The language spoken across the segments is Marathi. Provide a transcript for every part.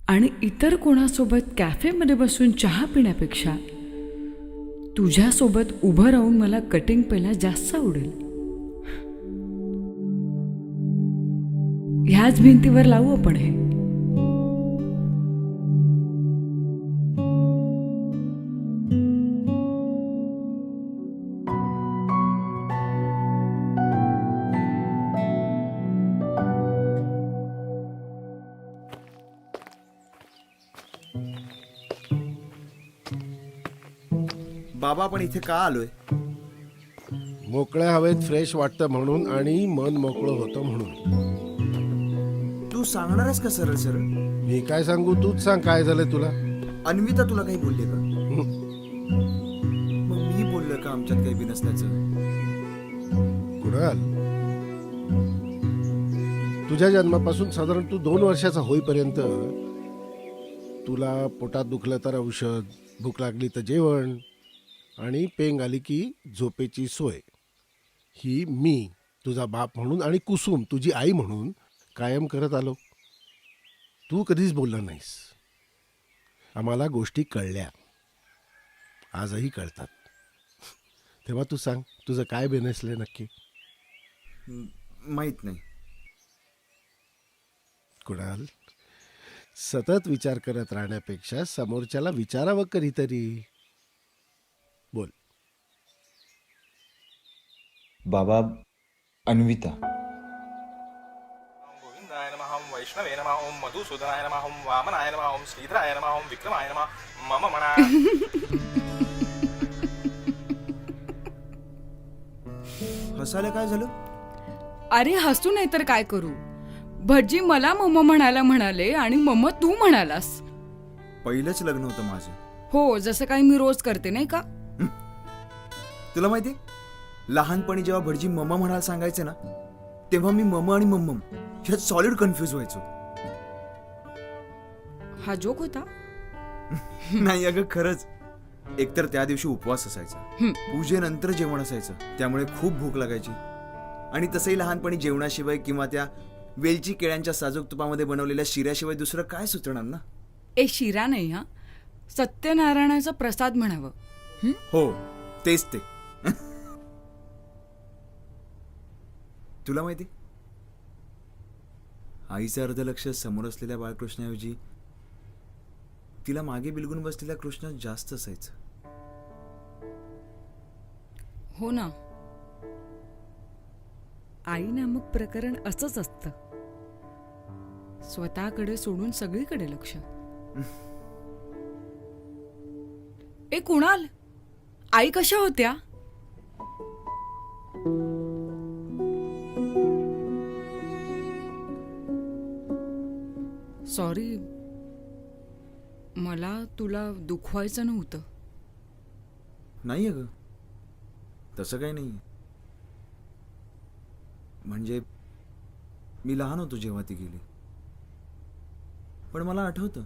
आणि इतर कोणासोबत कॅफेमध्ये बसून चहा पिण्यापेक्षा तुझ्यासोबत उभं राहून मला कटिंग प्यायला जास्त आवडेल. ह्याच भिंतीवर लावू आपण हे. बाबा आपण इथे का आलोय? मोकळ्या हवेत फ्रेश वाटतं म्हणून आणि मन मोकळं होतं म्हणून. तू सांगणारच का सरळ सरळ? मी काय सांगू, तूच सांग काय झालंय तुला. अन्विता तुला काही बोलले का? मग मी बोललो का आमच्यात काही बी नसल्याचं? कुणाल, तुझ्या जन्मापासून साधारण तू 2 वर्षाचा होईपर्यंत तुला पोटात दुखलं तर औषध, भूक लागली तर जेवण आणि पेंग आली की झोपेची सोय, ही मी तुझा बाप म्हणून आणि कुसुम तुझी आई म्हणून कायम करत आलो. तू कधीच बोलला नाहीस. आम्हाला गोष्टी कळल्या, आजही कळतात. तेव्हा तू सांग, तुझं काय बेनसले नक्की? माहित नाही. कुणाल, सतत विचार करत राहण्यापेक्षा समोरच्याला विचारावं कधीतरी. बोल. बाबा, अन्विता. गोविंदाय नमः. ओम वैष्णवे नमः. ओम मधुसूदनाय नमः. ओम वामनाय नमः. ओम श्रीधराय नमः. ओम विक्रमाय नमः. मम मना. हसायला काय झालं? अरे हसू नाही तर काय करू. भटजी मला मम्मा म्हणायला म्हणाले आणि मम्मा तू म्हणालास. पहिलंच लग्न होतं माझं. हो, जसं काही मी रोज करते नाही का. तुला माहिती, लहानपणी जेव्हा भटजी मम्मा म्हणायला सांगायचे ना, तेव्हा मी मम्मा आणि मम्मम ह्यात सॉलिड कन्फ्युज व्हायचो. हा जोक होता. नाही अगं, खरंच. एकतर त्या दिवशी उपवास असायचा, पूजेनंतर जेवण असायचं, त्यामुळे खूप भूक लागायची. आणि तसंही लहानपणी जेवणाशिवाय किंवा त्या वेलची केळ्यांच्या साजूक तुपामध्ये बनवलेल्या शिऱ्याशिवाय दुसरं काय सुचणार ना. ए शिरा नाही, हा सत्यनारायणाचा प्रसाद म्हणावं. हो, तेच ते. तुला माहिती, आईचं अर्ध लक्ष समोर असलेल्या बाळकृष्णाऐवजी तिला मागे बिलगून बसलेल्या कृष्णात जास्त असायचं. हो ना, आई नामक प्रकरण असंच असतं. स्वतःकडे सोडून सगळीकडे लक्ष. ए कुणाल, आई कशा होत्या? सॉरी, मला तुला दुखवायचं नव्हतं. नाही अगं, तसं काही नाही. म्हणजे मी लहान होतो जेव्हा ती गेली, पण मला आठवतं,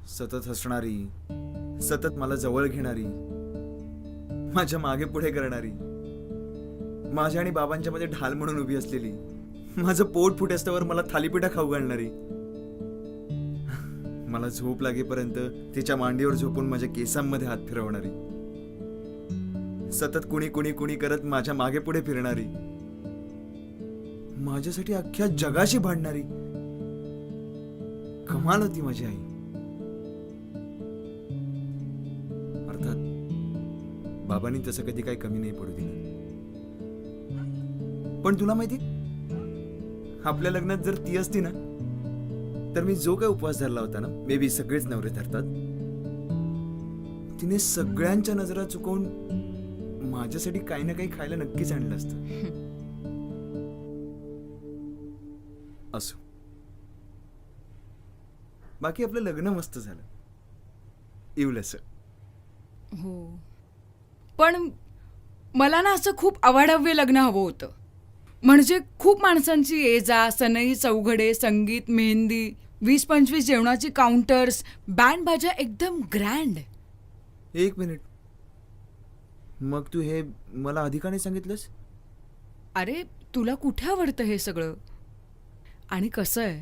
सतत हसणारी, सतत मला जवळ घेणारी, माझ्या मागे पुढे करणारी, माझ्या आणि बाबांच्या मध्ये ढाल म्हणून उभी असलेली, माझं पोट फुटेस्तवर मला थालीपीठा खाऊ घालणारी, मला झोप लागेपर्यंत तिच्या मांडीवर झोपून माझ्या केसांमध्ये हात फिरवणारी, सतत कुणी कुणी कुणी करत माझ्या मागे पुढे फिरणारी, माझ्यासाठी अख्ख्या जगाशी भांडणारी. कमाल होती माझी आई. अर्थात बाबांनी तसं कधी काही कमी नाही पडू दिलं. पण तुला माहिती, आपल्या लग्नात जर ती असती ना, तर मी जो काय उपवास धरला होता ना, मे बी सगळेच नवरे धरतात, तिने सगळ्यांच्या नजरा चुकवून माझ्यासाठी काही ना काही खायला नक्कीच आणलं असतं. असो, बाकी आपलं लग्न मस्त झालं, इवलंस. हो, पण मला ना असं खूप अवाढव्य लग्न हवं होतं. म्हणजे खूप माणसांची ये जा, सनई चौघडे, संगीत, मेहंदी, 20-25 जेवणाची काउंटर्स, बँड बाजा, एकदम ग्रँड. एक मिनिट, मग तू हे मला आधी का नाही सांगितलंस? अरे तुला कुठे आवडतं हे सगळं? आणि कसं आहे,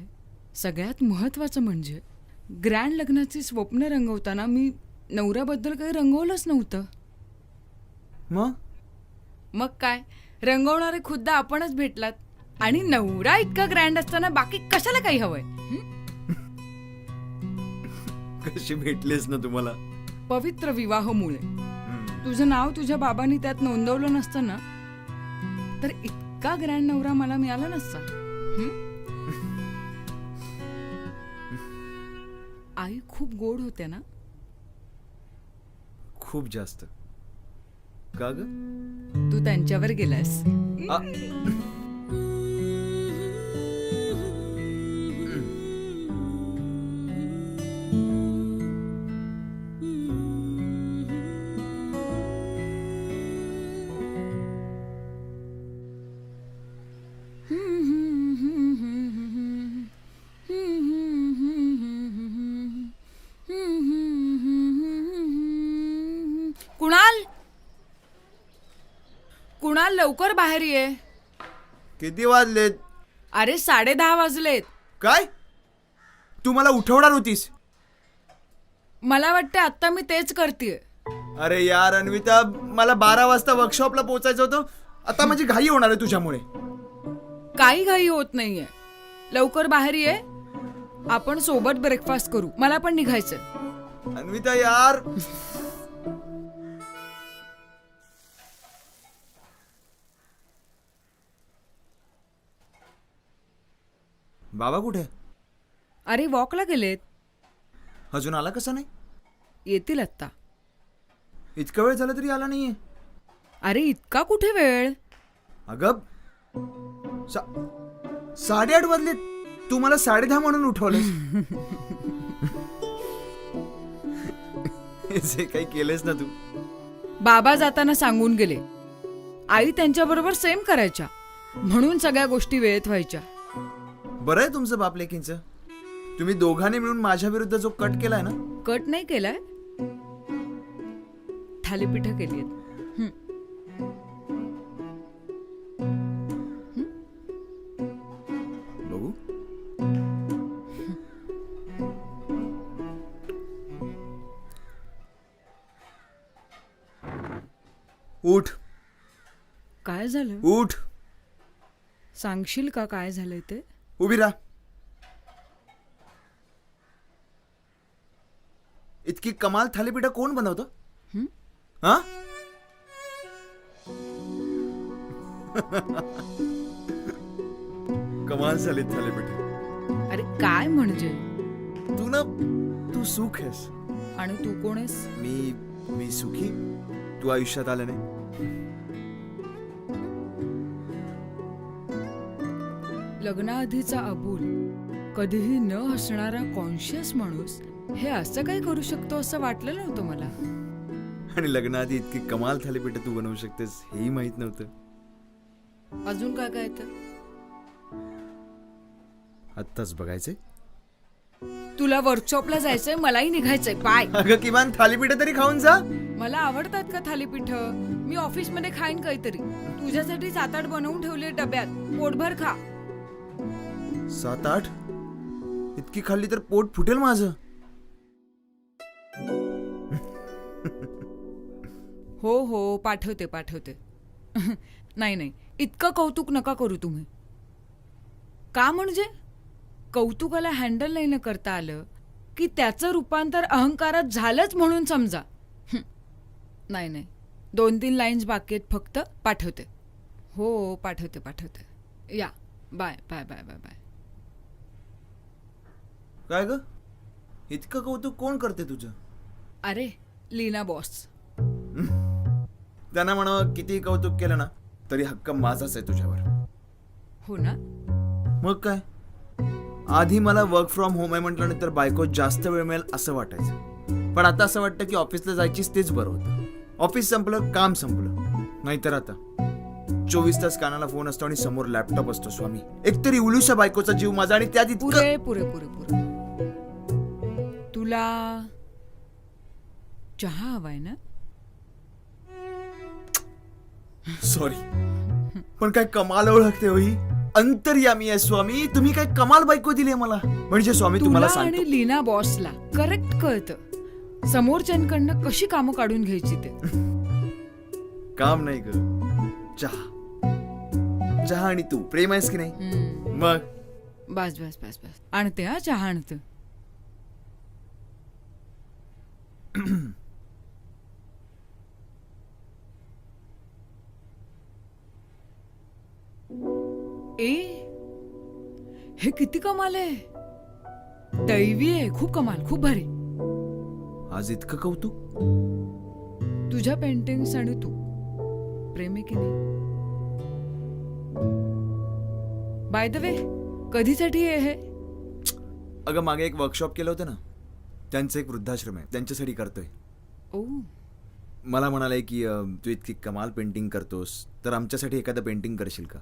सगळ्यात महत्वाचं म्हणजे ग्रँड लग्नाची स्वप्न रंगवताना मी नवऱ्याबद्दल काही रंगवलंच नव्हतं. मग मग काय, रंगवणारे खुद्द आपणच भेटलात. आणि नवरा इतका ग्रँड असताना बाकी कशाला काही हवंय? कशी भेटलीस ना तुम्हाला? पवित्र विवाहामुळे. तुझं नाव तुझ्या बाबांनी त्यात नोंदवलं नसतं ना, तर इतका ग्रँड नवरा मला मिळाला नसता. आई खूप गोड होत्या ना? खूप जास्त. का ग? तू त्यांच्यावर गेलास. आ, कुणाल, कुणाल लवकर बाहेर ये. किती वाजलेत? अरे 10:30 वाजलेत. काय? तू मला उठवणार होतीस? मला वाटतं आता मी तेच करतेय. अरे यार अन्विता, मला 12 वाजता वर्कशॉपला पोहोचायचं होतं. आता माझी घाई होणार आहे तुझ्यामुळे. काही घाई होत नाहीये. लवकर बाहेर ये, आपण सोबत ब्रेकफास्ट करू. मला पण निघायचंय. अन्विता यार. बाबा कुठे? अरे वॉकला गेलेत. अजून आला कसा नाही? येतील आत्ता. इतका वेळ झाला तरी आला नाहीये. अरे इतका कुठे वेळ? अगं 8:30 वाजलेत. तू मला 10:30 म्हणून उठवलंस. जे काही केलंस ना तू. बाबा जाताना सांगून गेले, आई त्यांच्याबरोबर सेम करायच्या, म्हणून सगळ्या गोष्टी वेळेत व्हायच्या. बरं आहे तुमचं बापलेकींचं. तुम्ही दोघांनी मिळून माझ्या विरुद्ध जो कट केलाय ना. कट नाही केलाय, थालीपीठ केली. बघू. उठ. काय झालं? उठ. सांगशील का काय झालंय ते? उभी राहा. इतकी कमाल थालीपीठ कोण बनवतं? हा? कमाल झाली थालीपीठ. अरे काय म्हणजे? तू सुख आहेस. आणि तू कोण आहेस? मी सुखी. तू आयुष्यात आलं नाही. लग्नाआधीचा अबोल, कधीही न हसणारा कॉन्शियस माणूस हे असं काय करू शकतो असं वाटलं नव्हतं मला. आणि लग्नाआधी इतकी कमाल थालीपीठ तू बनवू शकतेस हेही माहित नव्हतं. अजून काय काय तर आत्ताच बघायचंय. तुला वर्कशॉपला जायचंय, मलाही निघायचंय. बाय. अगं किमान थालीपीठ तरी खाऊन जा. मला आवडतात का थालीपीठ? मी ऑफिस मध्ये खाईन काहीतरी. तुझ्यासाठी 7-8 बनवून ठेवले डब्यात. पोटभर खा. 7-8? इतकी खाल्ली तर पोट फुटेल माझं. हो पाठवते. नाही इतकं कौतुक नका करू तुम्ही. का म्हणजे कौतुकाला हँडल नाही न करता आलं की त्याचं रूपांतर अहंकारात झालंच म्हणून समजा. नाही 2-3 लाईन्स बाकी आहेत फक्त. पाठवते. हो पाठवते. या. बाय. काय ग? इतकं कौतुक कोण करते तुझं? अरे लीना बॉस. त्यांना म्हणावं किती कौतुक केलं ना तरी हक्क माझाच आहे तुझ्यावर. हो ना? मग काय, आधी मला वर्क फ्रॉम होम आहे म्हटल्यानंतर बायको जास्त वेळ मिळेल असं वाटायचं. पण आता असं वाटतं की ऑफिसला जायचीच तेच बरं होतं. ऑफिस संपलं, काम संपलं. नाहीतर आता 24 तास कानाला फोन असतो आणि समोर लॅपटॉप असतो. स्वामी, एकतरी उलूशा बायकोचा जीव माझा आणि त्यात इतकं. पुरे. तुला चहा हवाय ना? सॉरी, पण काय कमाल ओळखते हो ही. अंतर्यामी आहे स्वामी. तुम्ही काय कमाल बायको दिली मला. म्हणजे स्वामी तुम्हाला तुला सांगतो, आणि लीना बॉसला करेक्ट कळतं समोरच्यांकडनं कशी कामं काढून घ्यायची ते. काम नाही ग, चहा. चहा आणि तू प्रेम आहेस की नाही? मग बस बस बस बस आणते हा चहा आणते. ए हे किती कमाल आहे. दैवी आहे. खूप कमाल. खूप भारी. आज इतकं कौतुक. तुझ्या पेंटिंग्स आणि तू प्रेम आहे की नाही. बाय द वे कधीसाठी आहे हे. अगं मागे एक वर्कशॉप केलं होतं ना, त्यांचं एक वृद्धाश्रम आहे, त्यांच्यासाठी करतोय. ओ मला म्हणाले की तू इतकी कमाल पेंटिंग करतोस तर आमच्यासाठी एखादं पेंटिंग करशील का.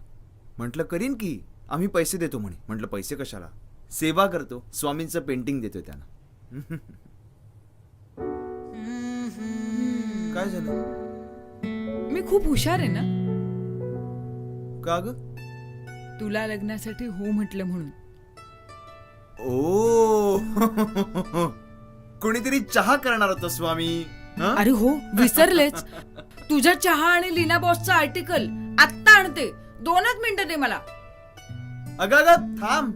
म्हटलं करीन की, आम्ही पैसे देतो म्हणे. म्हटलं पैसे कशाला, सेवा करतो, स्वामींचं पेंटिंग देतोय त्यांना. काय झालं? मी खूप हुशार आहे ना. का ग? तुला लग्नासाठी हो म्हटलं म्हणून. ओ कोणीतरी चहा करणार होतं स्वामी. हं? अरे हो विसरलेच. तुझ्या चहा आणि लीना बॉसचं आर्टिकल आत्ता आणते. 2च मिनिटं दे मला. अगं थांब.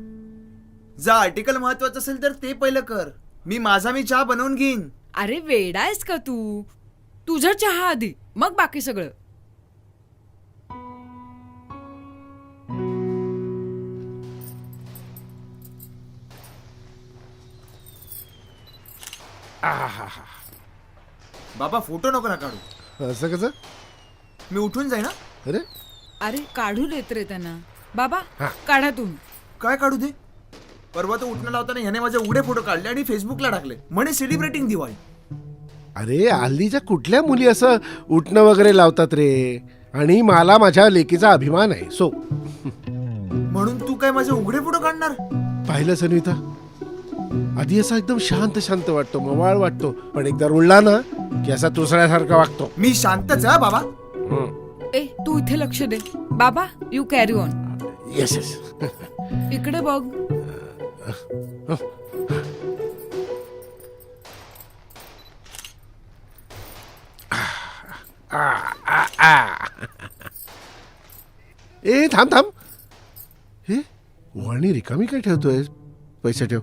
जर आर्टिकल महत्वाचं असेल तर ते पहिलं कर. मी चहा बनवून घेईन. अरे वेडायस का तू. तुझा चहा आधी मग बाकी सगळं. बाबा फोटो नको ना काढू. असं कसं? मी उठून जाईन ना. अरे अरे काढू देत रे त्यांना. बाबा काढा तुम्ही. काय काढू दे. परवा तो उठणं लावताना ह्याने माझे उघडे फोटो काढले आणि फेसबुकला टाकले म्हणे सेलिब्रेटिंग दिवाळी. अरे हल्लीच्या कुठल्या मुली असं उठणं वगैरे लावतात रे. आणि मला माझ्या लेकीचा अभिमान आहे. सो म्हणून तू काय माझे उघडे फोटो काढणार? पाहिलं सन्विता, आधी असा एकदम शांत शांत वाटतो, मवाळ वाटतो, पण एकदा रुळला ना की असा तुसऱ्यासारखा वागतो. मी शांतच आहे बाबा. ए तू इथे लक्ष दे. बाबा you carry on. Yes yes. इकडे बघ. ए थांब थांब. हे वळणी रिकामी काय ठेवतोय? पैसे ठेव.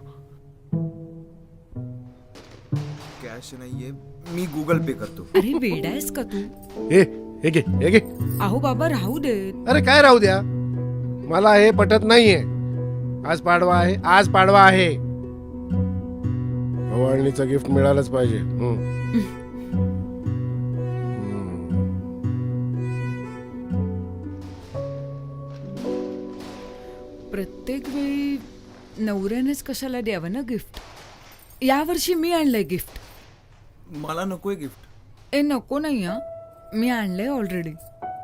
कॅश नाहीये, मी गुगल पे करतो. अरे वेडायस का तू. हे घे हे घे. अहो बाबा राहू दे. अरे काय राहू द्या, मला हे पटत नाहीये. आज पाडवा आहे, आज पाडवा आहे. वळणीचं गिफ्ट मिळालंच पाहिजे. प्रत्येक वेळी नवऱ्यानेच कशाला द्यावं ना गिफ्ट. यावर्षी मी आणलंय गिफ्ट. मला नकोय गिफ्ट. ए नको नाही हा, मी आणलंय ऑलरेडी.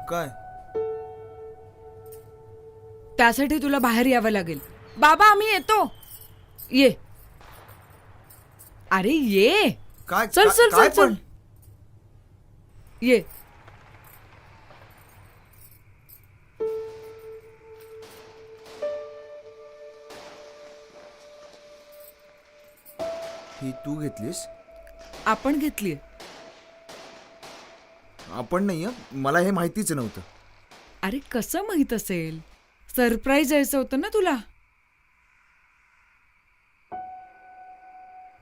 काय? त्यासाठी तुला बाहेर यावं लागेल. बाबा आम्ही येतो. ये. अरे ये. काय चल चल काय चल चल. ये. ही तू घेतलीस? आपण घेतलीये. आपण नाही. मला हे माहितीच नव्हतं. अरे कसं माहित असेल. सरप्राईज यायचं होतं ना तुला.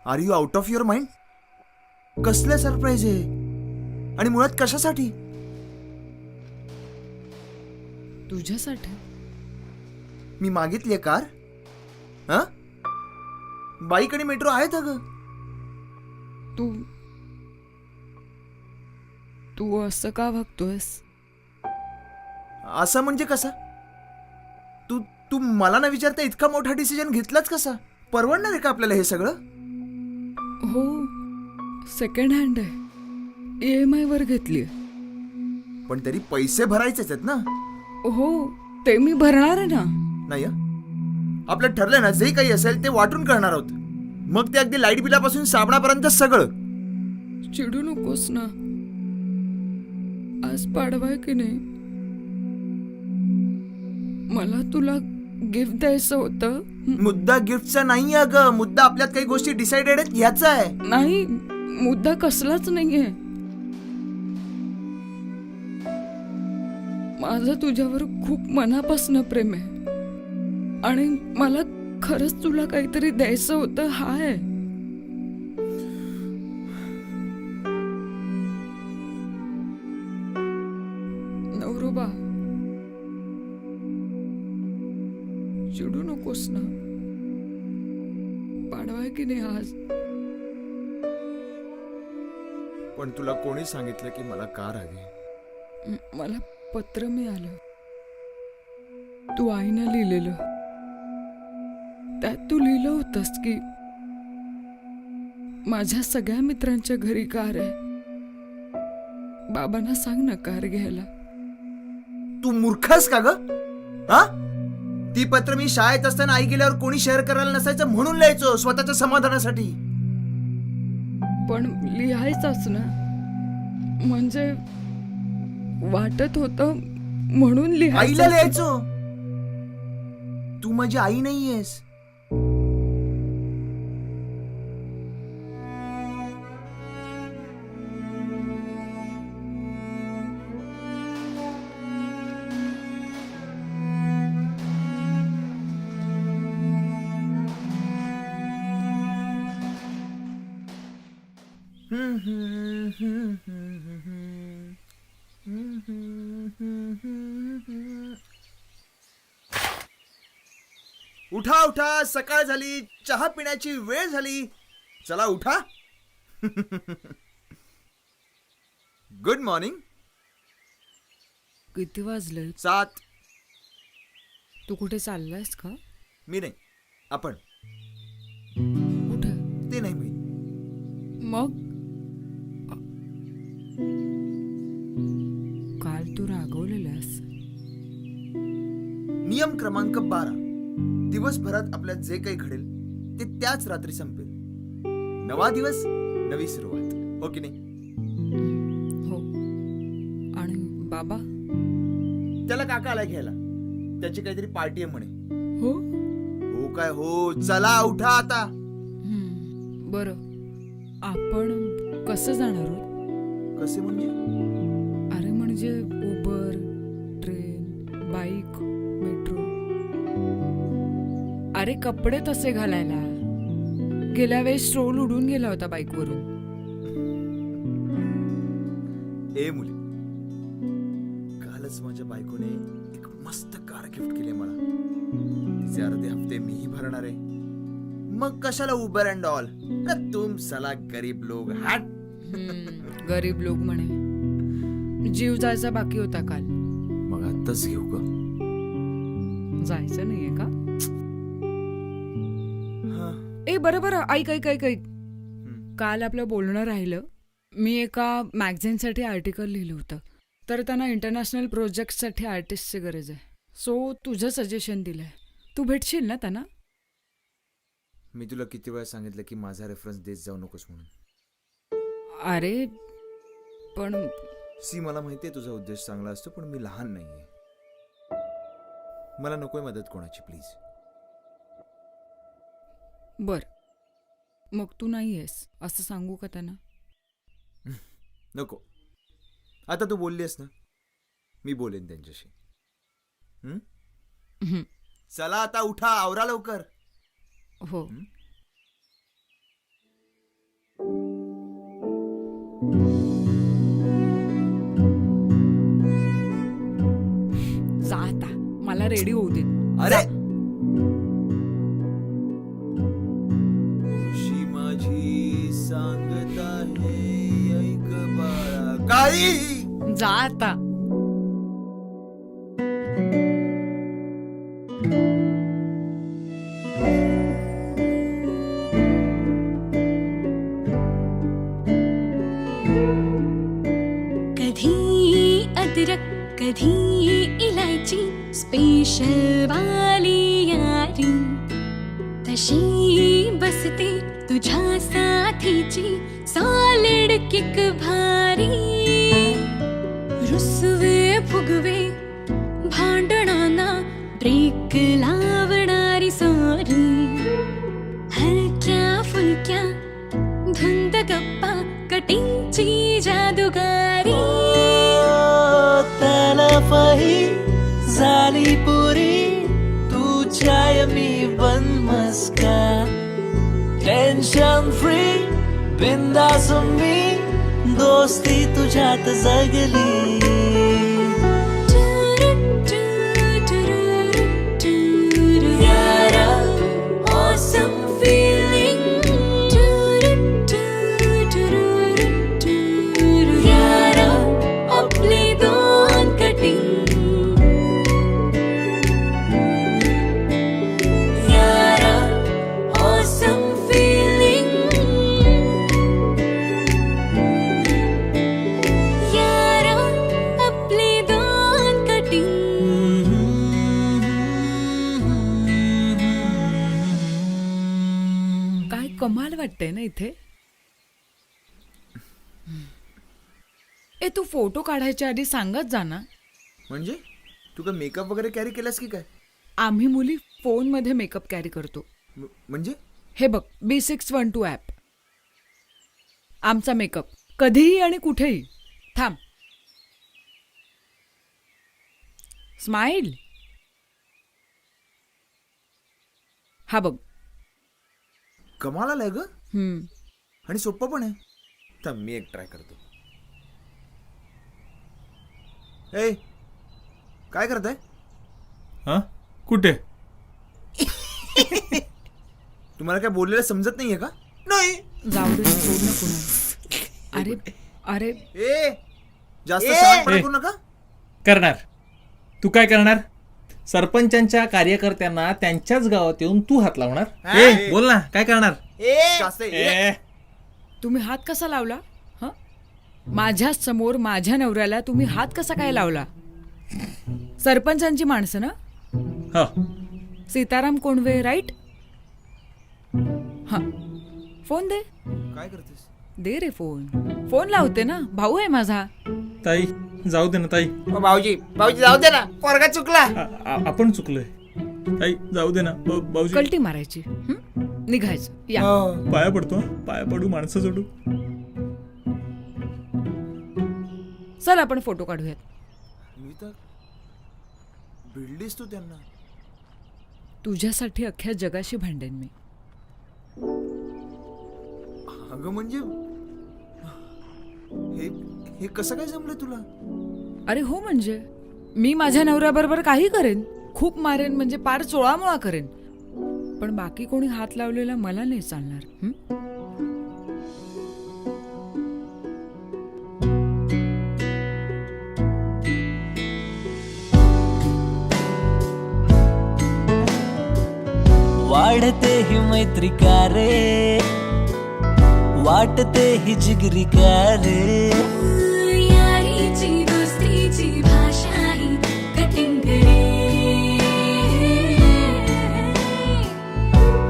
Are you out of your mind? कसलं सरप्राईज आहे आणि मुळात कशासाठी? तुझ्यासाठी. मी मागितलीये कार? हा? बाईक आणि मेट्रो आहेत अगं. तू तू असं का वागतोयस? असं म्हणजे कसा? तू तू मला न विचारता इतका मोठा डिसिजन घेतलाच कसा? परवडणार आहे का आपल्याला हे सगळं? हो सेकंड हँड आहे. EMI वर घेतलीये. पण तरी पैसे भरायचेच आहेत ना. हो ते मी भरणार आहे ना. नाही हं? आपलं ठरलं ना, जे काही असेल ते वाटून करणार आहोत. मग ते अगदी लाईट बिलापासून साबणापर्यंत सगळं. चिडू नकोस ना. आज पाडवाय की नाही. मला तुला गिफ्ट द्यायचं होतं. मुद्दा गिफ्टचा नाही अगं, मुद्दा आपल्यात काही गोष्टी डिसाइडेड आहेत ह्याचा आहे. नाही, मुद्दा कसलाच नाहीये. माझं तुझ्यावर खूप मनापासून प्रेम आहे आणि मला खरंच तुला काहीतरी द्यायचं होतं. हा आहे. नवरोबा, चिडू नकोस ना. पाडवाय की नाही आज? पण तुला कोणी सांगितलं की मला कार हवी? मला पत्र मिळालं, तू आईनं लिहिलेलं. त्यात तू लिहिलं होतंस की माझ्या सगळ्या मित्रांच्या घरी कार आहे. बाबांना सांग ना कार घ्यायला. तू मूर्खस का ग? हा, ती पत्र मी शाळेत असताना आई गेल्यावर कोणी शेअर करायला नसायचं म्हणून लिहायचो, स्वतःच्या समाधानासाठी. पण लिहायचंच ना, म्हणजे वाटत होतं म्हणून आईला लिहायचं. लिहायचो. तू माझी आई नाहीयेस. उठा उठा, सकाळ झाली, चहा पिण्याची वेळ झाली. चला उठा. Good morning. किती वाजले? 7. तू कुठे चाललायस का? मी नाही, आपण. कुठे? ते नाही मी. मग काल तू रागवलेलास. नियम क्रमांक 12. दिवसभरात आपल्यात जे काही घडेल ते त्याच रात्री संपेल. नवा दिवस, नवी सुरुवात. हो की नाही? हो. आणि बाबा? त्याला काका आला घ्यायला. त्याची काहीतरी पार्टी आहे म्हणे. हो. हो काय हो. चला उठा आता. बरं, आपण कसं जाणार आहोत? कसे म्हणजे? अरे म्हणजे उबर, ट्रेन, बाईक, मेट्रो. अरे कपडे तसे घालायला. गेल्या वेळेस स्ट्रोल उडून गेला होता बाईकवरून. ए मुली, कालच माझ्या बायकोने एक मस्त कार गिफ्ट केली मला. तिचे अर्धे हफ्ते मीही भरणार आहे. मग कशाला उबर अँड ऑल? तुम साला गरीब लोग. हट. गरीब लोक म्हणे. जीव जायचा बाकी होता काल. मग आत्ताच घेऊ का? जायचं नाहीये का? ए बरं, ऐक ऐक ऐक ऐक. काल आपलं बोलणं राहिलं. मी एका मॅगझिनसाठी आर्टिकल लिहिलं होतं. तर त्यांना इंटरनॅशनल प्रोजेक्टसाठी आर्टिस्टची गरज आहे. सो तुझं सजेशन दिलंय. तू भेटशील ना त्यांना? मी तुला किती वेळा सांगितलं की माझा रेफरन्स देत जाऊ नकोस म्हणून. अरे पण मला माहितीये तुझा उद्देश चांगला असतो, पण मी लहान नाहीये. मला नकोय मदत कोणाची, प्लीज. बर, मग तू नाही आहेस असं सांगू का त्यांना? नको. आता तू बोललीस ना, मी बोलेन त्यांच्याशी. चला आता उठा, आवरा लवकर. हो. जा आता, मला रेडी होऊ दे. अरे शी माझी सांगत आहे, ऐक बाळा. काळी जा आता. कधी अदरक कधी इलायची, स्पेशल वाली यारी तशी बसते तुझ्या साथीची, सॉलिड किक भारी. रुसवे फुगवे भांडणाना क्या धुंद गप्पा कटिंगची जादूगारी तलफही झाली पुरी तू चाय मी बन मस्का टेन्शन फ्री बिंदास मी दोस्ती तुझ्यात जगली यारा awesome feeling यारा आपली दोन कटिंग यारा awesome feeling यारा आपली दोन कटिंग काय कमाल वाटतंय ना इथे. ए तू फोटो काढायच्या आधी सांगत जा ना. म्हणजे तू काय मेकअप वगैरे कॅरी केलास की काय? आम्ही मुली फोनमध्ये मेकअप कॅरी करतो. म्हणजे हे बघ B612 ॲप. आमचा मेकअप कधीही आणि कुठेही. थांब. स्माइल. हा बघ. कमाल आलाय ग हम्म. आणि सोपं पण आहे. तर मी एक ट्राय करतो. ए काय करताय? हा कुठे? तुम्हाला काय बोललेलं समजत नाहीये का? नाही. जाऊ दे सोड ना पुन्हा. अरे अरे ए जास्त शहाणपणा ए. करू नका. करणार. तू काय करणार? सरपंचांच्या कार्यकर्त्यांना त्यांच्याच गावात येऊन तू हात लावणार? ए बोल ना, काय करणार? जास्त ए तुम्ही हात कसा लावला? हं? माझ्या समोर माझ्या नवऱ्याला तुम्ही हात कसा काय लावला? सरपंचांची माणसं ना? हो. सीताराम कोंडवे राईट? हा फोन दे. काय करतेस? दे रे फोन. फोन लावते ना, भाऊ आहे माझा. ताई जाऊ दे ना ताई. भाऊजी जाऊ दे ना पोरगा चुकला आपण चुकलोय. ताई जाऊ दे ना. भाऊजी कल्टी मारायची. हं? निघायचं. या पाया पडतो हं. पाया पडू, माणसं जोडू. चल आपण फोटो काढूयात. मी तर भिडलीस तू त्यांना. तुझ्यासाठी अख्ख्या जगाशी भांडेन मी. अगं म्हणजे हे हे कसं काय जमलं तुला? अरे हो म्हणजे मी माझ्या नवऱ्याबरोबर काही करेन. खूप मारेन म्हणजे पार चोळामोळा करेन. पण बाकी कोणी हात लावलेला मला नाही चालणार. हं? वाढते ही मैत्री का रे वाटते ही जिगरी का रे यारीची दोस्तीची भाषा ही कटिंग रे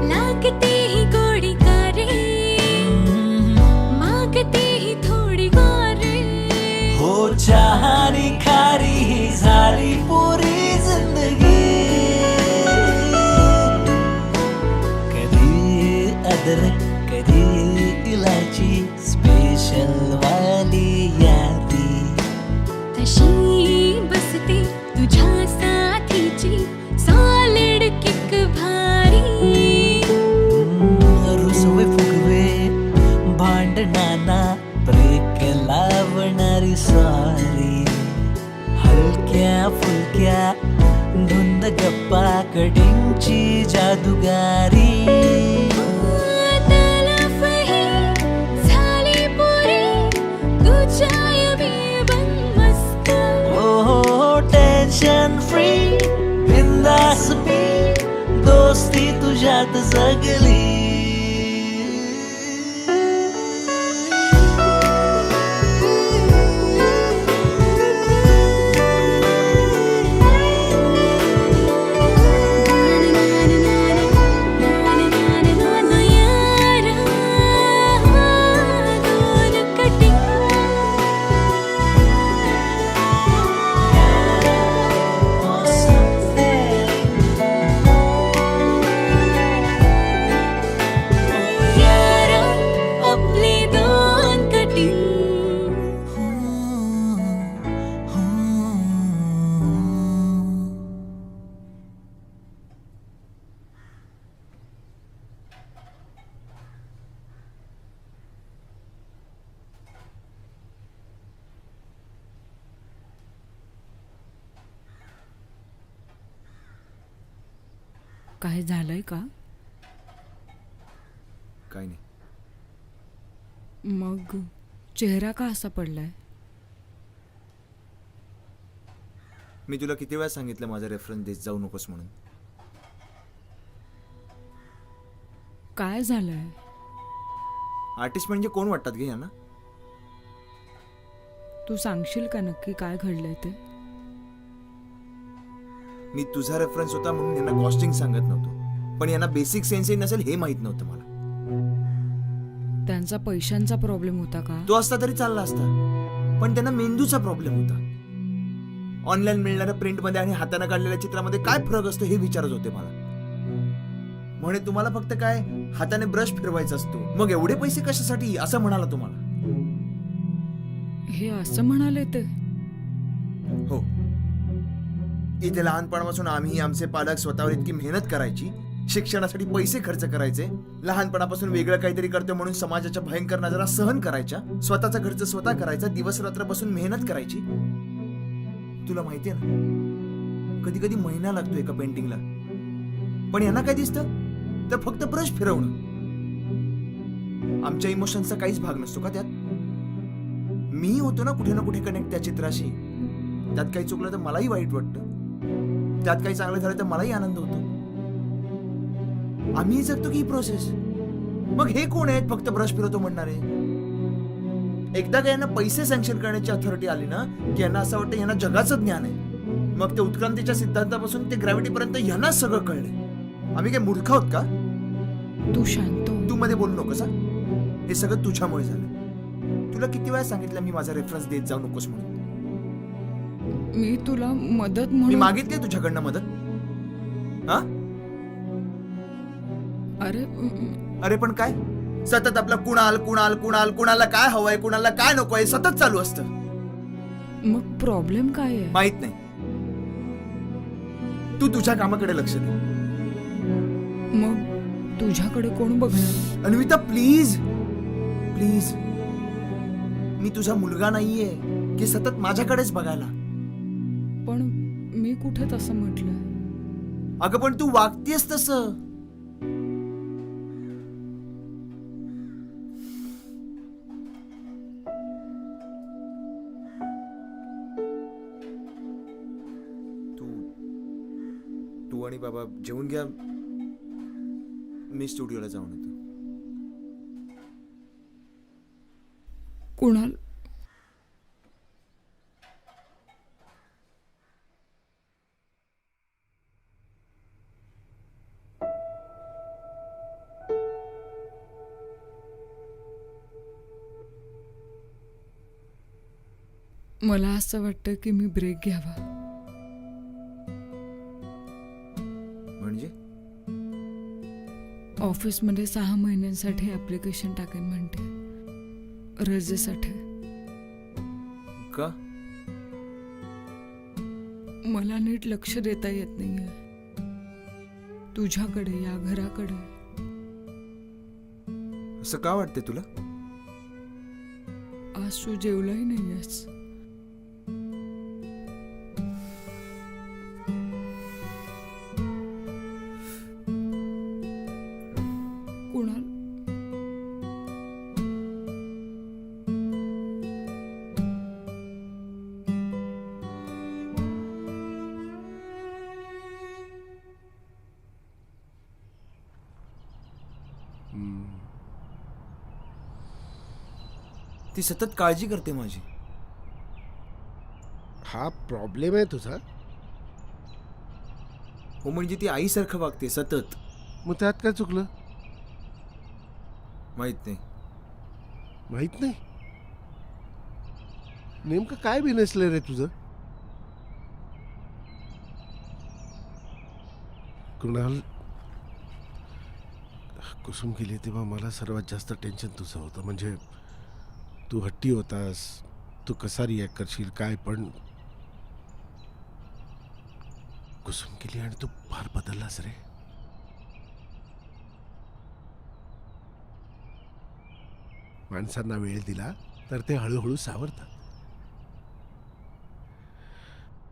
लागते ही गोडी का रे मागते ही थोडी गोरे हो चहानी खारी ही झाली पुरी जिंदगी कधी अदरक कधी इलायची स्पेशल वाली यादी तशी बसते तुझ्या साथीची सॉलिड किक भारी रुसवे फुगवे भांडणाना ब्रेक लावणारी सॉरी हलक्या फुलक्या धुंद गप्पा कडिंगची जादूगारी टेन्शन फ्री बिंदास मी दोस्ती तुझ्यात जगली काय झालंय का? काय नाही. मग चेहरा का असा पडलाय? मी तुला किती वेळा सांगितलं माझा रेफरन्स देत जाऊ नकोस म्हणून. काय झालंय? आर्टिस्ट म्हणजे कोण वाटतात घे यांना? तू सांगशील का नक्की काय घडलंय ते? मी तुझा रेफरन्स होता म्हणून यांना कॉस्टिंग सांगत नव्हतो, पण यांना बेसिक सेन्सही नसेल हे माहित नव्हतं मला. त्यांचा पैशांचा प्रॉब्लेम होता का? तो असता तरी चालला असता, पण त्यांना मेंदूचा प्रॉब्लेम होता. ऑनलाईन मिळणाऱ्या प्रिंटमध्ये आणि हाताने काढलेल्या चित्रामध्ये काय फरक असतो हे विचारत होते मला. म्हणे तुम्हाला फक्त काय हाताने ब्रश फिरवायचा असतो, मग एवढे पैसे कशासाठी असं म्हणाला तुम्हाला. हे असं म्हणाले ते? हो. इथे लहानपणापासून आम्ही आमचे पालक स्वतःवर इतकी मेहनत करायची, शिक्षणासाठी पैसे खर्च करायचे, लहानपणापासून वेगळं काहीतरी करतो म्हणून समाजाच्या भयंकर नजरा सहन करायच्या, स्वतःचा खर्च स्वतः करायचा, दिवस रात्र बसून मेहनत करायची. तुला माहितीये ना, कधी कधी महिना लागतो एका पेंटिंगला, पण यांना काय दिसतं तर फक्त ब्रश फिरवणं. आमच्या इमोशन्सचा काहीच भाग नसतो का त्यात? मी होतो ना कुठे ना कुठे कनेक्ट त्या चित्राशी. त्यात काही चुकलं तर मलाही वाईट वाटतं, त्यात काही चांगलं झालं तर मलाही आनंद होतो. आम्ही जगतो की ही प्रोसेस. मग हे कोण आहेत फक्त ब्रश फिरवतो म्हणणारे? एकदा का यांना पैसे सँक्शन करण्याची अथॉरिटी आली ना की यांना असं वाटतं यांना जगाचं ज्ञान आहे. मग ते उत्क्रांतीच्या सिद्धांतापासून ते ग्रॅव्हिटीपर्यंत यांना सगळं कळलंय. आम्ही काय मूर्ख आहोत का? तू शांत हो. तू मध्ये बोलू नकोस. हे सगळं तुझ्यामुळे झालं. तुला किती वेळा सांगितलं मी माझा रेफरन्स देत जाऊ नकोस म्हणून. मी तुला मदत मी म्हणून मागितली तुझ्याकडनं मदत? हा? अरे अरे पण काय सतत आपलं कुणाल कुणाल कुणाल, कुणाला काय हवंय, कुणाला काय नकोय सतत चालू असतं. मग प्रॉब्लेम काय आहे? माहित नाही. तू तुझ्या कामाकडे लक्ष दे. मग तुझ्याकडे कोण बघणार? अन्विता प्लीज प्लीज, मी तुझा मुलगा नाहीये की सतत माझ्याकडेच बघायला. पण मी कुठे तसं म्हटलं? अगं पण तू वागतेस तसं. तू आणि बाबा जेवून घ्या, मी स्टुडिओला जाऊन येतो. कुणाल, मला असं वाटतं की मी ब्रेक घ्यावा. म्हणजे ऑफिसमध्ये 6 महिन्यांसाठी ऍप्लिकेशन टाकेन म्हणते, रजेसाठी. का? मला नीट लक्ष देता येत नाहीये तुझ्याकडे, या घराकडे. असं का वाटतंय तुला? आज तू जेवलाही नाहीयेस. कुणाल, ती सतत काळजी करते माझी. हा प्रॉब्लेम आहे तुझा? हो म्हणजे ती आईसारखं वागते सतत. मग त्यात काय चुकलं? माहित नाही. माहित नाही? नेमकं काय बिनसलं रे तुझं? कुणाल, कुसुम गेली तेव्हा मला सर्वात जास्त टेन्शन तुझं होतं. म्हणजे तू हट्टी होतास, तू कसा रिॲक्ट करशील काय. पण कुसुम गेली आणि तू फार बदललास रे. माणसांना वेळ दिला तर ते हळूहळू सावरतात.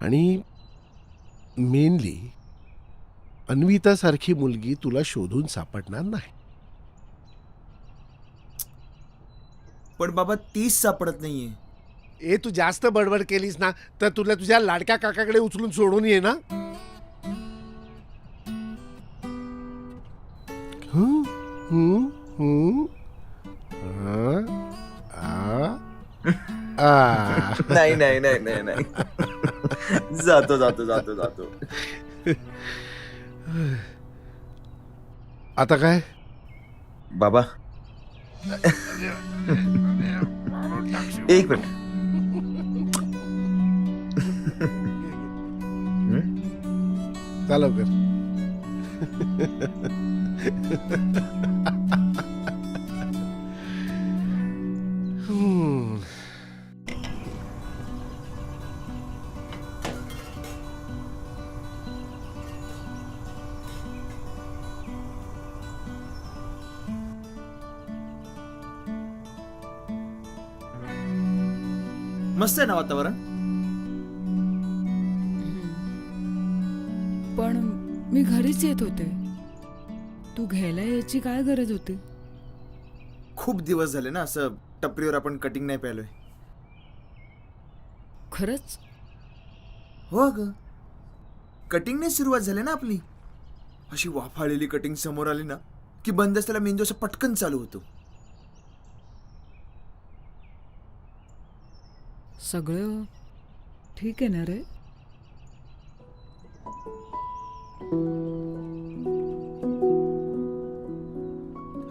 आणि मेनली अन्विता सारखी मुलगी तुला शोधून सापडणार नाही. पण बाबा तीच सापडत नाहीये. ए तू जास्त बडबड केलीस ना तर तुला तुझ्या लाडक्या काकाकडे उचलून सोडून ये ना. हं? हं? हं? आ? आ? आ. नाही नाही नाही नाही नाही. जातो जातो जातो जातो. आता काय बाबा एक मिनिट. जा लवकर. मस्त आहे ना वातावरण. पण मी घरीच येत होते. तू घ्यायला यायची काय गरज होती? खूप दिवस झाले ना असं टपरीवर आपण कटिंग नाही प्यालोय. खरंच? हो ग, कटिंगने सुरुवात झाली ना आपली. अशी वाफाळलेली कटिंग समोर आली ना की बंदस्ताला मेंदू असं पटकन चालू होतो. सगळं ठीक आहे ना रे?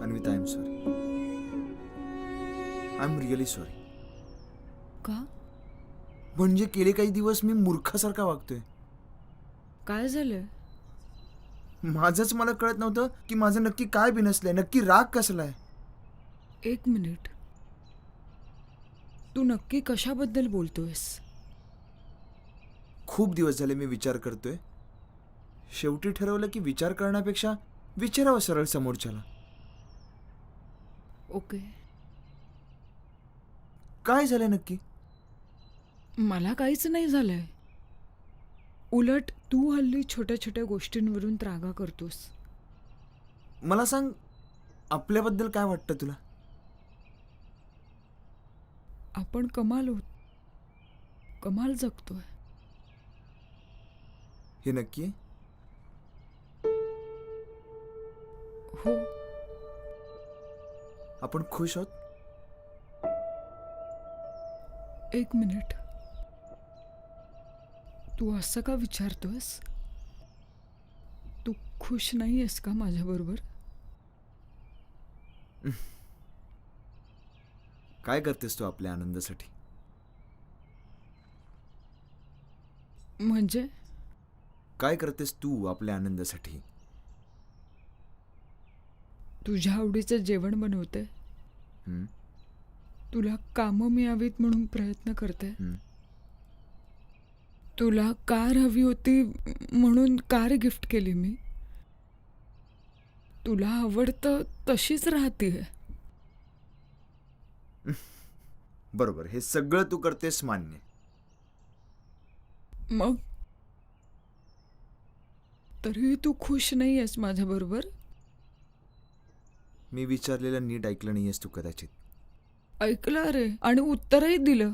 Anvita, I am sorry. I am really sorry. का? म्हणजे गेले काही दिवस मी मूर्खासारखा वागतोय. काय झालं? माझंच मला कळत नव्हतं की माझं नक्की काय बिनसलंय, नक्की राग कसलाय. एक मिनिट. तू नक्की कशाबद्दल बोलतोयस? खूप दिवस झाले मी विचार करतोय. शेवटी ठरवलं की विचार करण्यापेक्षा विचारावं सरळ समोरच्याला. ओके. काय झालंय नक्की? मला काहीच नाही झालंय. उलट तू हल्ली छोट्या छोट्या गोष्टींवरून त्रागा करतोस. मला सांग, आपल्याबद्दल काय वाटतं तुला? आपण कमाल जगतोय. हे नक्की आहे? हो. आपण खुश आहोत? एक मिनिट. तू असं का विचारतोस? तू खुश नाही आहेस का माझ्याबरोबर? काय करतेस तू आपल्या आनंदासाठी? म्हणजे काय करतेस तू आपल्या आनंदासाठी? तुझ्या आवडीचं जेवण बनवते. हं? तुला कामं मिळावीत म्हणून प्रयत्न करते. हं. तुला कार हवी होती म्हणून कार गिफ्ट केली मी. तुला आवडतं तशीच राहतीये. बरोबर, हे सगळं तू करतेस मान्य. मग तरीही तू खुश नाही आहेस माझ्याबरोबर? मी विचारलेलं नीट ऐकलं नाहीयेस तू कदाचित. ऐकलं रे, आणि उत्तरही दिलं.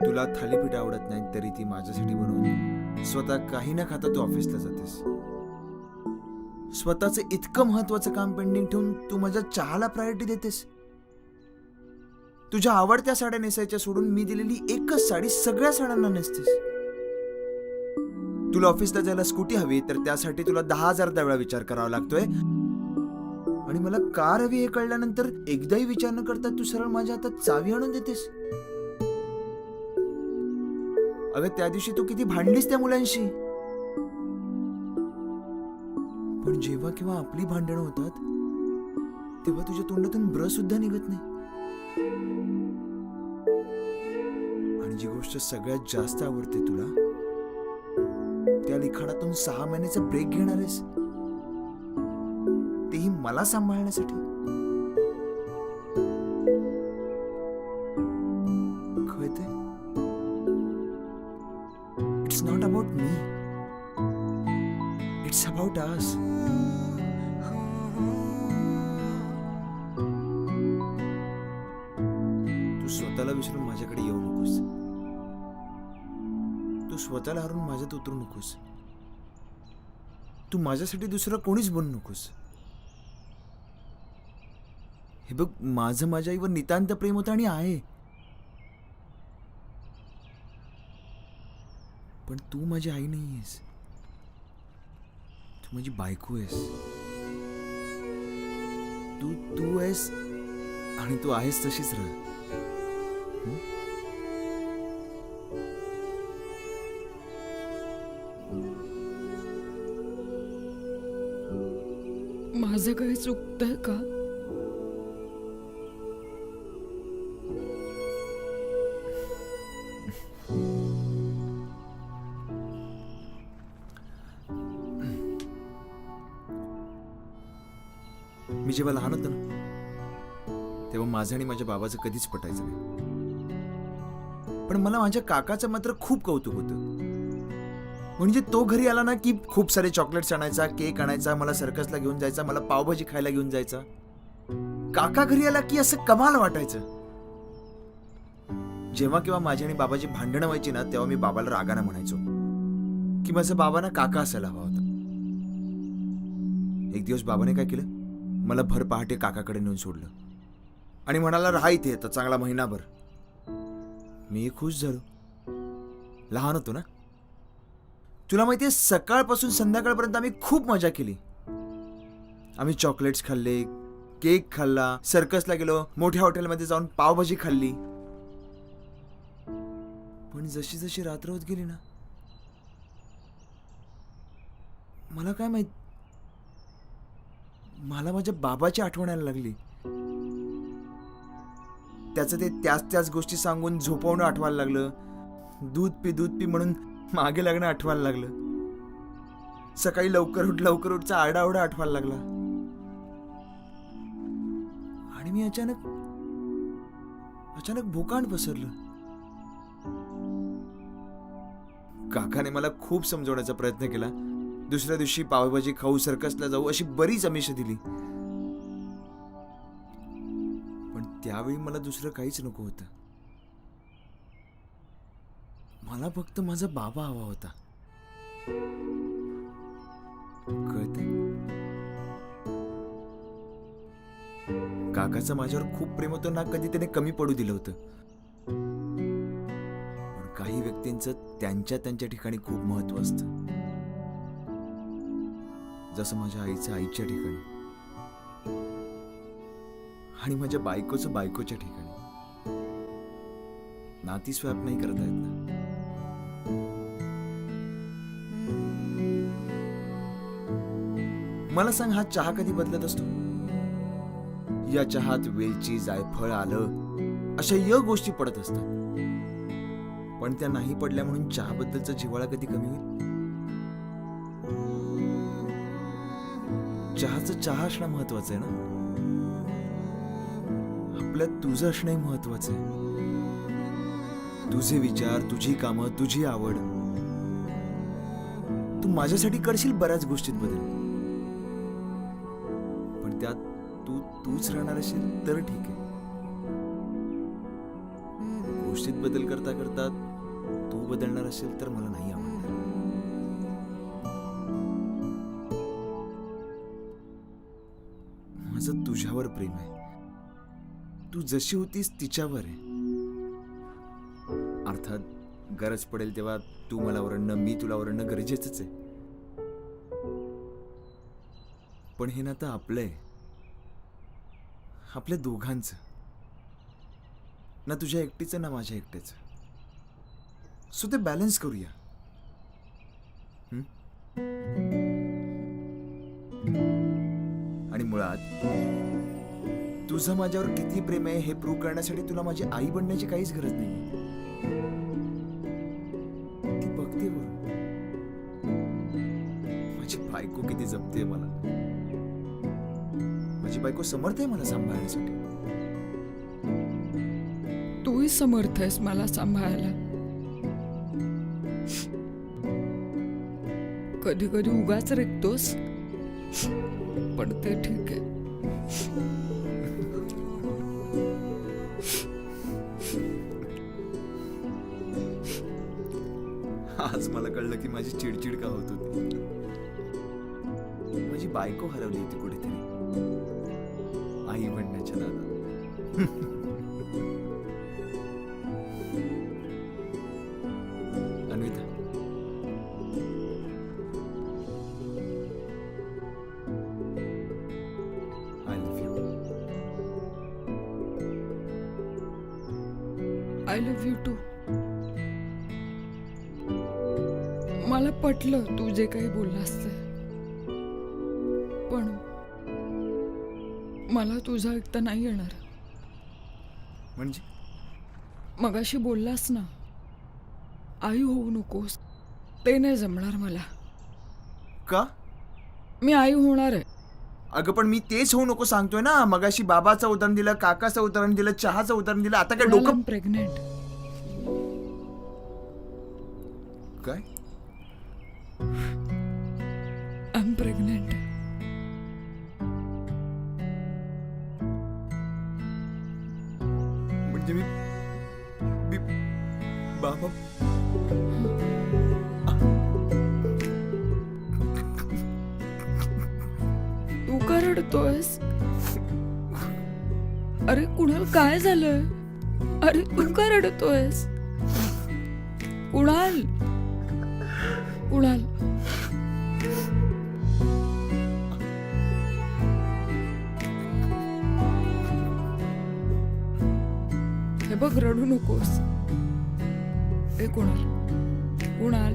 तुला थालीपीठ आवडत नाही तरी ती माझ्यासाठी बनवून स्वतः काही न खाता तू ऑफिसला जातेस. स्वतःचं इतकं महत्वाचं काम पेंडिंग ठेवून तू माझ्या चहाला प्रायोरिटी देतेस. तुझ्या आवडत्या साड्या नेसायच्या सोडून मी दिलेली एकच साडी सगळ्या साड्यांना नेसतेस. तुला ऑफिसला जायला स्कूटी हवी तर त्यासाठी तुला 10,000 वेळा विचार करावा लागतोय. आणि मला कार हवी हे कळल्यानंतर एकदाही विचार न करता तू सरळ माझ्या हातात चावी आणून देतेस. अगं, त्या दिवशी तू किती भांडलीस त्या मुलांशी. पण जेव्हा केव्हा आपली भांडणं होतात तेव्हा तुझ्या तोंडातून ब्र सुद्धा निघत नाही. आणि जी गोष्ट सगळ्यात जास्त आवडते तुला, त्या लिखाणातून 6 महिन्याचा ब्रेक घेणार आहेस, तेही मला सांभाळण्यासाठी. कळतंय? It's about us. तू स्वतःला विसरून माझ्याकडे येऊ नकोस. तू स्वतःला हरून माझ्यात उतरू नकोस. तू माझ्यासाठी दुसरं कोणीच बनू नकोस. हे बघ, माझं माझ्या आईवर नितांत प्रेम होतं आणि आहे, पण तू माझी आई नाही आहेस. तू माझी बायको आहेस. तू तू आहेस आणि तू आहेस तशीच राह. माझं काही चुकतंय का? मी जेव्हा लहान होतो ना, तेव्हा माझं आणि माझ्या बाबाचं कधीच पटायचं नाही. पण मला माझ्या काकाचं मात्र खूप कौतुक होतं. म्हणजे तो घरी आला ना की खूप सारे चॉकलेट्स आणायचा, केक आणायचा, मला सर्कसला घेऊन जायचा, मला पावभाजी खायला घेऊन जायचा. काका घरी आला की असं कमाल वाटायचं. जेव्हा केव्हा माझी आणि बाबाची भांडणं व्हायची ना, तेव्हा मी बाबाला रागानं म्हणायचो की माझा बाबा ना काका असायला हवा होता. एक दिवस बाबाने काय केलं, मला भर पहाटे काकाकडे नेऊन सोडलं आणि म्हणाला, राहा इथे आता चांगला महिनाभर. मी खुश झालो. लहान होतो ना. तुला माहितीये, सकाळपासून संध्याकाळपर्यंत आम्ही खूप मजा केली. आम्ही चॉकलेट्स खाल्ले, केक खाल्ला, सर्कसला गेलो, मोठ्या हॉटेलमध्ये जाऊन पावभाजी खाल्ली. पण जशी जशी रात्र होत गेली ना, मला काय माहित, मला माझ्या बाबाची आठवण यायला लागली. त्याचं ते त्याच गोष्टी सांगून झोपवणं आठवायला लागलं. दूध पी म्हणून मागे लागणं आठवायला लागलं. सकाळी लवकर उठचा आरडाओरडा आठवायला लागला. आणि मी अचानक भोकांड पसरलं. काकाने मला खूप समजवण्याचा प्रयत्न केला. दुसऱ्या दिवशी पावभाजी खाऊ, सर्कसला जाऊ, अशी बरीच आमिष दिली. पण त्यावेळी मला दुसरं काहीच नको होतं. मला फक्त माझा बाबा हवा होता. कळतंय? काकाचं माझ्यावर खूप प्रेम होतं ना, कधी त्याने कमी पडू दिलं होतं. पण काही व्यक्तींचं त्यांच्या ठिकाणी खूप महत्व असतं. जसं माझ्या आईचं आईच्या ठिकाणी आणि माझ्या बायकोचं बायकोच्या ठिकाणी. नाती स्वॅप नाही करता येत ना. मला सांग, हा चहा कधी बदलत असतो? या चहात वेलची, जायफळ, आलं अशा गोष्टी पडत असतात. पण त्या नाही पडल्या म्हणून चहाबद्दलचा जिव्हाळा कधी कमी होईल? चहाचं चहा असणं महत्वाचं आहे ना. आपल्यात तुझं असणंही महत्वाचं आहे. तुझे विचार, तुझी कामं, तुझी आवड. तू माझ्यासाठी करशील बऱ्याच गोष्टीत बदल, पण त्यात तूच राहणार असेल तर ठीक आहे. गोष्टीत बदल करता करता तू बदलणार असेल तर मला नाही आवडणार. माझं तुझ्यावर प्रेम आहे. तू जशी होतीस तिच्यावर आहे. अर्थात गरज पडेल तेव्हा तू मला ओरडणं, मी तुला ओरडणं गरजेचंच आहे. पण हे नातं आपलं आहे, आपल्या दोघांचं. ना तुझ्या एकटीचं ना माझ्या एकट्याचं. सो ते बॅलन्स करूया. आणि मुळात तुझं माझ्यावर किती प्रेम आहे हे प्रूव्ह करण्यासाठी तुला माझी आई बनण्याची काहीच गरज नाही. ती बघते बरं, माझी बायको किती जपते मला. माझी बायको समर्थ आहे मला सांभाळण्यासाठी. तूही समर्थ आहेस मला सांभाळायला. कधी कधी उगाच रेकतोस, पण ते ठीक आहे. आज मला कळलं की माझी चिडचिड का होत होती. माझी बायको हरवली होती कुठेतरी आई बनण्याच्या नादात. Anvita, I love you. I love you too. मला पटलं तू जे काही बोललास ते, पण मला तुझं ऐकता नाही येणार. म्हणजे मगाशी बोललास ना, आई होऊ नकोस, ते नाही जमणार मला. का? मी आई होणार आहे. अगं पण मी तेच होऊ नको सांगतोय ना. मगाशी बाबाचं उदाहरण दिलं, काकाचं उदाहरण दिलं, चहाचं उदाहरण दिलं, आता काय डोकं. प्रेग्नेंट. काय? I am pregnant. म्हणजे मी बाबा तू का रडतोयस? अरे कुणाल, काय झालं? अरे तू का रडतोयस? कुणाल, कुणाल. हे बघ, रडू नकोस. ए कुणाल, कुणाल.